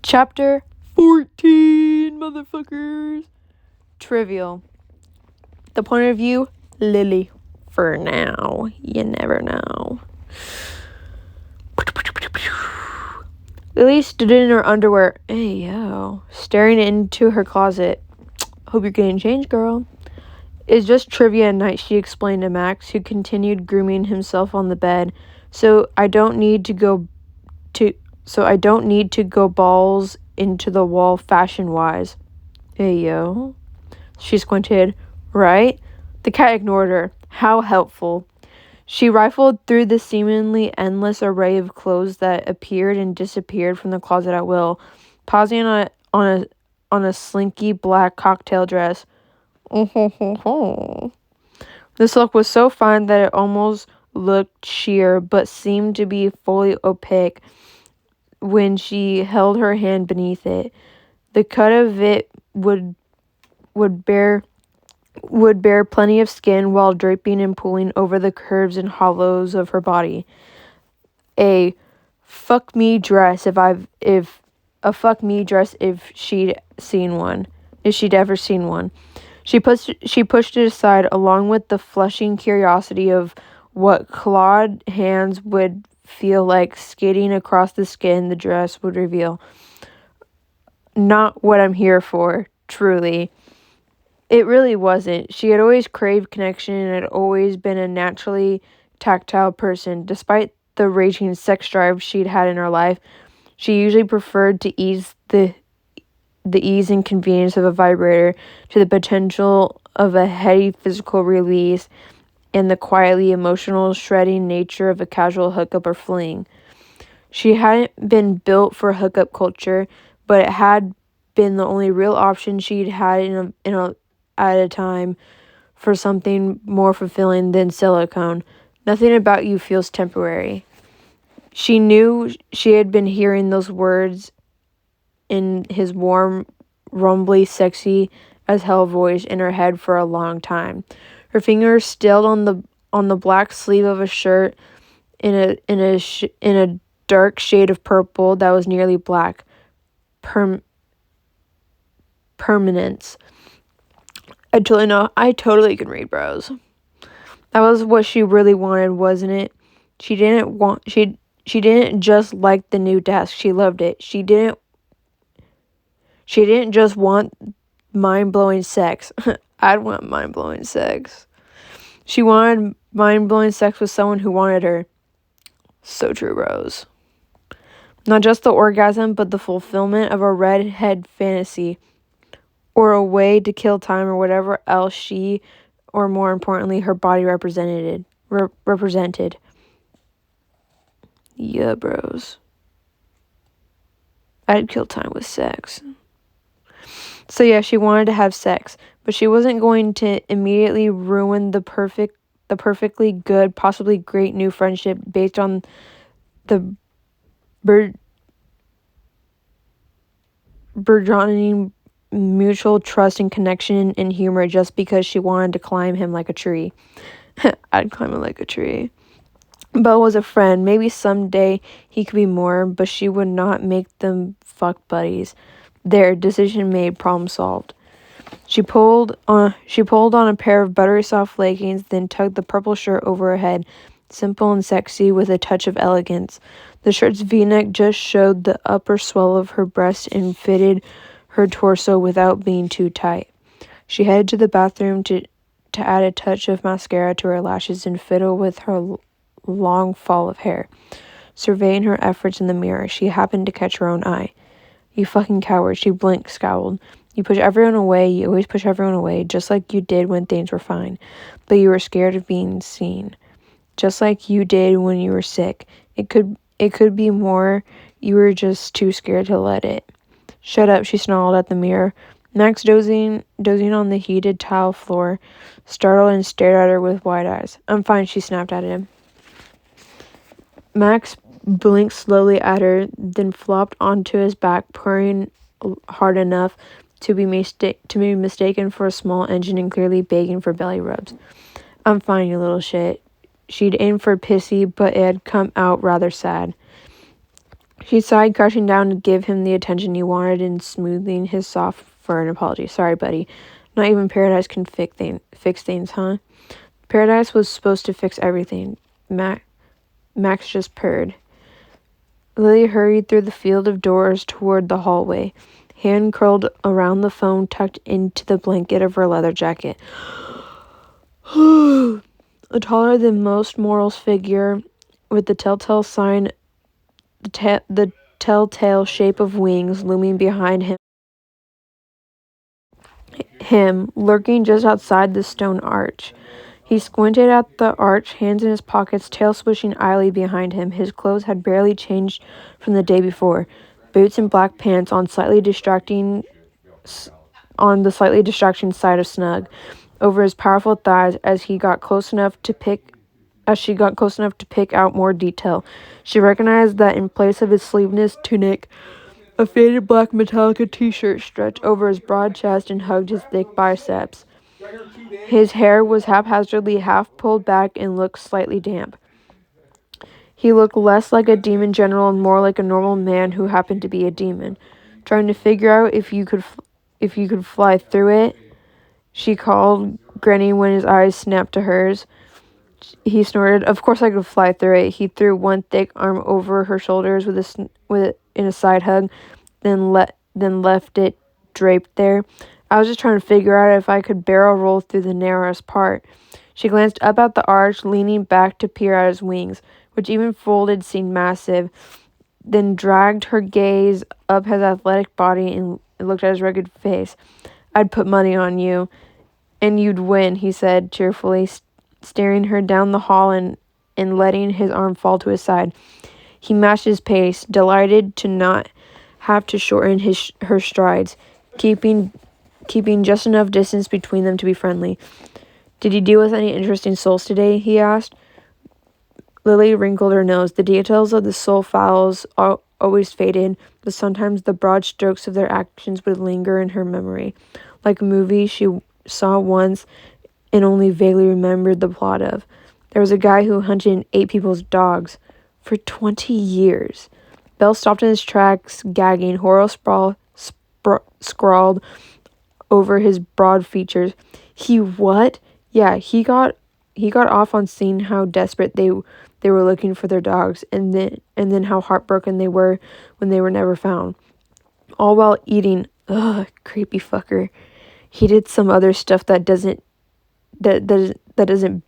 Chapter 14, motherfuckers. Trivial. The point of view, Lily. For now, you never know. Lily stood in her underwear, staring into her closet. Hope you're getting changed, girl. It's just trivia night, she explained to Max, who continued grooming himself on the bed. So I don't need to go balls into the wall fashion-wise. She squinted. Right? The cat ignored her. How helpful. She rifled through the seemingly endless array of clothes that appeared and disappeared from the closet at will, pausing on a slinky black cocktail dress. This look was so fine that it almost looked sheer, but seemed to be fully opaque when she held her hand beneath it. The cut of it would bear plenty of skin while draping and pulling over the curves and hollows of her body. A fuck me dress if she'd seen one. If she'd ever seen one. She pushed it aside, along with the flushing curiosity of what clawed hands would feel like skating across the skin the dress would reveal. Not what I'm here for, truly. It really wasn't. She had always craved connection and had always been a naturally tactile person. Despite the raging sex drive she'd had in her life, she usually preferred to ease the ease and convenience of a vibrator to the potential of a heady physical release and the quietly emotional shredding nature of a casual hookup or fling. She hadn't been built for hookup culture, but it had been the only real option she'd had at a time for something more fulfilling than silicone. Nothing about you feels temporary. She knew she had been hearing those words in his warm, rumbly, sexy as hell voice in her head for a long time. Her fingers stilled on the black sleeve of a shirt in a dark shade of purple that was nearly black. Permanence. I totally can read, bros. That was what she really wanted, wasn't it? She didn't just like the new desk. She loved it. She didn't just want mind-blowing sex. I'd want mind-blowing sex. She wanted mind-blowing sex with someone who wanted her. So true, bros. Not just the orgasm, but the fulfillment of a redhead fantasy. Or a way to kill time or whatever else she, or more importantly, her body represented. Yeah, bros. I'd kill time with sex. So yeah, she wanted to have sex, but she wasn't going to immediately ruin the perfectly good, possibly great new friendship based on the burgeoning mutual trust and connection and humor just because she wanted to climb him like a tree. I'd climb him like a tree. Beau was a friend. Maybe someday he could be more, but she would not make them fuck buddies. There, decision made, problem solved. She pulled on a pair of buttery soft leggings, then tugged the purple shirt over her head, simple and sexy with a touch of elegance. The shirt's V-neck just showed the upper swell of her breast and fitted her torso without being too tight. She headed to the bathroom to add a touch of mascara to her lashes and fiddle with her long fall of hair. Surveying her efforts in the mirror, she happened to catch her own eye. You fucking coward, she blinked, scowled. You push everyone away, you always push everyone away, just like you did when things were fine. But you were scared of being seen. Just like you did when you were sick. It could be more, you were just too scared to let it. Shut up, she snarled at the mirror. Max, dozing on the heated tile floor, startled and stared at her with wide eyes. I'm fine, she snapped at him. Max blinked slowly at her, then flopped onto his back, purring hard enough to be mistaken for a small engine and clearly begging for belly rubs. I'm fine, you little shit. She'd aimed for pissy, but it had come out rather sad. She sighed, crouching down to give him the attention he wanted and smoothing his soft fur in apology. Sorry, buddy. Not even Paradise can fix things, huh? Paradise was supposed to fix everything. Max just purred. Lily hurried through the field of doors toward the hallway, hand curled around the phone tucked into the blanket of her leather jacket. A taller than most mortals figure with the telltale shape of wings looming behind him, lurking just outside the stone arch. He squinted at the arch, hands in his pockets, tail swishing idly behind him. His clothes had barely changed from the day before. Boots and black pants on the slightly distracting side of snug over his powerful thighs as she got close enough to pick out more detail. She recognized that in place of his sleeveless tunic, a faded black Metallica t-shirt stretched over his broad chest and hugged his thick biceps. His hair was haphazardly half pulled back and looked slightly damp. He looked less like a demon general and more like a normal man who happened to be a demon. Trying to figure out if you could fly through it, she called, grinning when his eyes snapped to hers. He snorted. Of course I could fly through it. He threw one thick arm over her shoulders in a side hug, then left it draped there. I was just trying to figure out if I could barrel roll through the narrowest part. She glanced up at the arch, leaning back to peer at his wings, which even folded seemed massive, then dragged her gaze up his athletic body and looked at his rugged face. I'd put money on you, and you'd win, he said cheerfully, staring her down the hall and letting his arm fall to his side. He matched his pace, delighted to not have to shorten her strides, keeping just enough distance between them to be friendly. Did you deal with any interesting souls today? He asked. Lily wrinkled her nose. The details of the soul files always faded, but sometimes the broad strokes of their actions would linger in her memory, like a movie she saw once and only vaguely remembered the plot of. There was a guy who hunted and ate people's dogs for 20 years. Bell stopped in his tracks, gagging, horror scrawled over his broad features. He what? Yeah, he got off on seeing how desperate they were looking for their dogs, and then how heartbroken they were when they were never found. All while eating. Ugh, creepy fucker. He did some other stuff that doesn't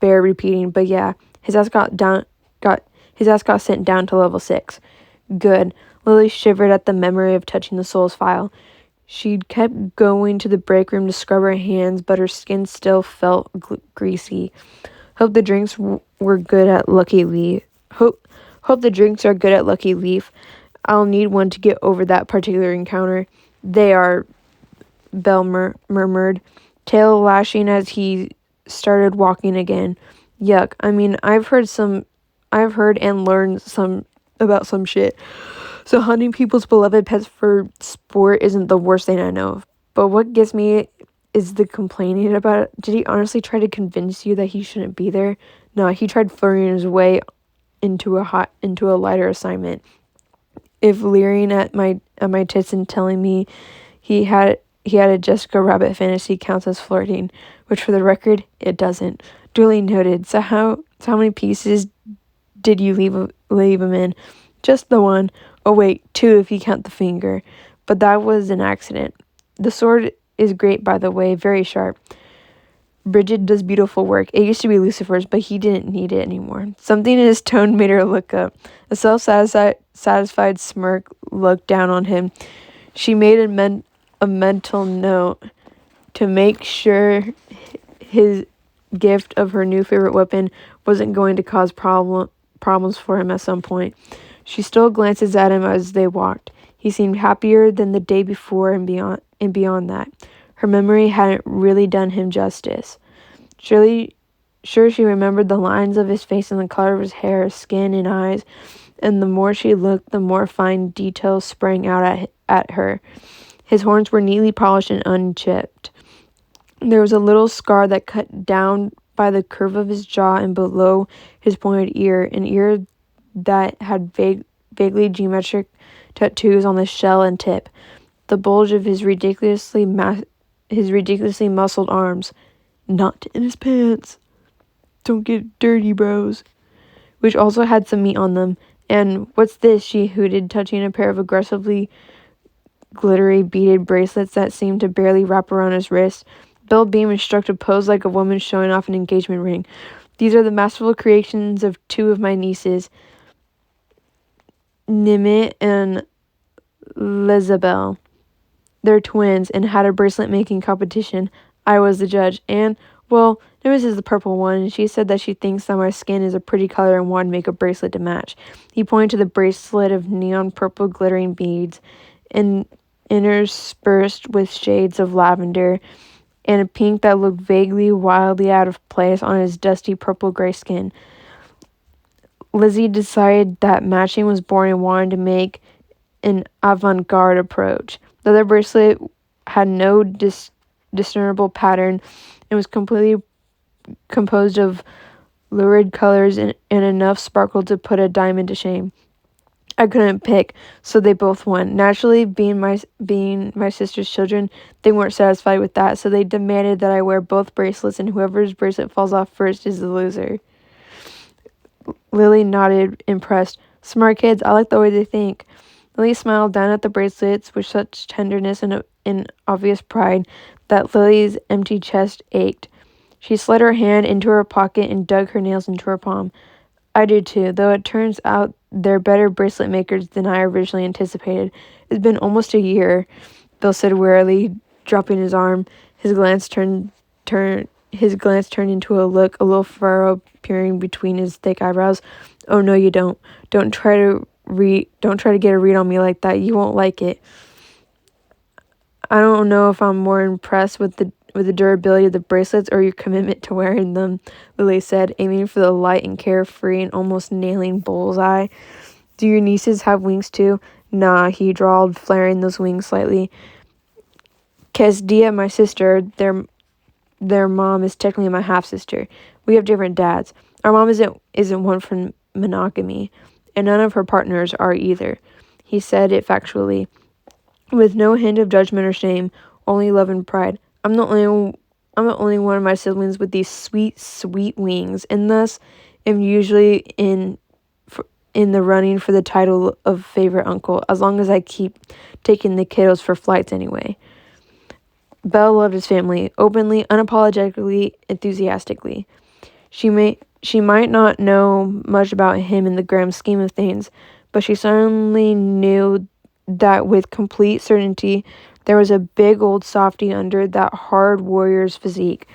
bear repeating, but yeah, his ass got sent down to level 6. Good. Lily shivered at the memory of touching the soul's file. She'd kept going to the break room to scrub her hands, but her skin still felt greasy. Hope the drinks were good at Lucky Leaf. Hope the drinks are good at Lucky Leaf. I'll need one to get over that particular encounter. They are, Belle murmured, tail lashing as he started walking again. Yuck. I mean, I've heard and learned some about some shit. So hunting people's beloved pets for sport isn't the worst thing I know of. But what gets me is the complaining about it. Did he honestly try to convince you that he shouldn't be there? No, he tried flirting his way into a lighter assignment. If leering at my tits and telling me he had a Jessica Rabbit fantasy counts as flirting, which for the record, it doesn't. Duly noted. So how many pieces did you leave him in? Just the one. Oh wait, 2 if you count the finger. But that was an accident. The sword is great, by the way, very sharp. Bridget does beautiful work. It used to be Lucifer's, but he didn't need it anymore. Something in his tone made her look up. A self-satisfied smirk looked down on him. She made a mental note to make sure his gift of her new favorite weapon wasn't going to cause problems for him at some point. She stole glances at him as they walked. He seemed happier than the day before and beyond that. Her memory hadn't really done him justice. Sure, she remembered the lines of his face and the color of his hair, skin, and eyes, and the more she looked, the more fine details sprang out at her. His horns were neatly polished and unchipped. There was a little scar that cut down by the curve of his jaw and below his pointed ear, an ear that had vaguely geometric tattoos on the shell and tip, the bulge of his ridiculously muscled arms. Not in his pants. Don't get dirty, bros. Which also had some meat on them. And what's this? She hooted, touching a pair of aggressively glittery beaded bracelets that seemed to barely wrap around his wrist. Bill Beam instructed a pose like a woman showing off an engagement ring. These are the masterful creations of two of my nieces, Nimit and Lizabelle. They're twins and had a bracelet making competition. I was the judge, and, well, Nimitz is the purple one, and she said that she thinks that my skin is a pretty color and wanted to make a bracelet to match. He pointed to the bracelet of neon purple glittering beads, and interspersed with shades of lavender, and a pink that looked vaguely, wildly out of place on his dusty purple-gray skin. Lizzie decided that matching was boring and wanted to make an avant-garde approach. The other bracelet had no discernible pattern and was completely composed of lurid colors and enough sparkle to put a diamond to shame. I couldn't pick, so they both won. Naturally, being my sister's children, they weren't satisfied with that, so they demanded that I wear both bracelets, and whoever's bracelet falls off first is the loser. Lily nodded, impressed. Smart kids, I like the way they think. Lily smiled down at the bracelets with such tenderness and obvious pride that Lily's empty chest ached. She slid her hand into her pocket and dug her nails into her palm. I do too, though it turns out they're better bracelet makers than I originally anticipated. It's been almost a year, Bill said wearily, dropping his arm. His glance turned into a little furrow peering between his thick eyebrows. Oh no, you don't. Don't try to get a read on me like that. You won't like it. I don't know if I'm more impressed with the durability of the bracelets or your commitment to wearing them, Lily said, aiming for the light and carefree and almost nailing bullseye. Do your nieces have wings too? Nah, he drawled, flaring those wings slightly. Kesdia, my sister, their mom is technically my half-sister. We have different dads. Our mom isn't one for monogamy, and none of her partners are either. He said it factually, with no hint of judgment or shame, only love and pride. I'm the only one of my siblings with these sweet, sweet wings, and thus am usually in the running for the title of favorite uncle, as long as I keep taking the kiddos for flights anyway. Belle loved his family, openly, unapologetically, enthusiastically. She might not know much about him in the grand scheme of things, but she certainly knew that with complete certainty there was a big old softy under that hard warrior's physique.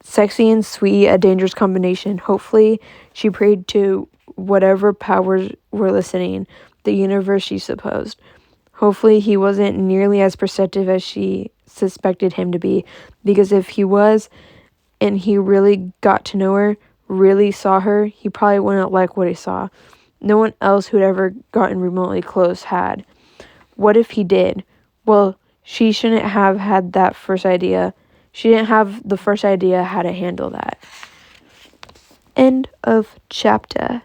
Sexy and sweet, a dangerous combination. Hopefully, she prayed to whatever powers were listening, the universe, she supposed. Hopefully, he wasn't nearly as perceptive as she suspected him to be, because if he was, and he really got to know her, really saw her, he probably wouldn't like what he saw. No one else who'd ever gotten remotely close had. What if he did? Well, she shouldn't have had that first idea. She didn't have the first idea how to handle that. End of chapter.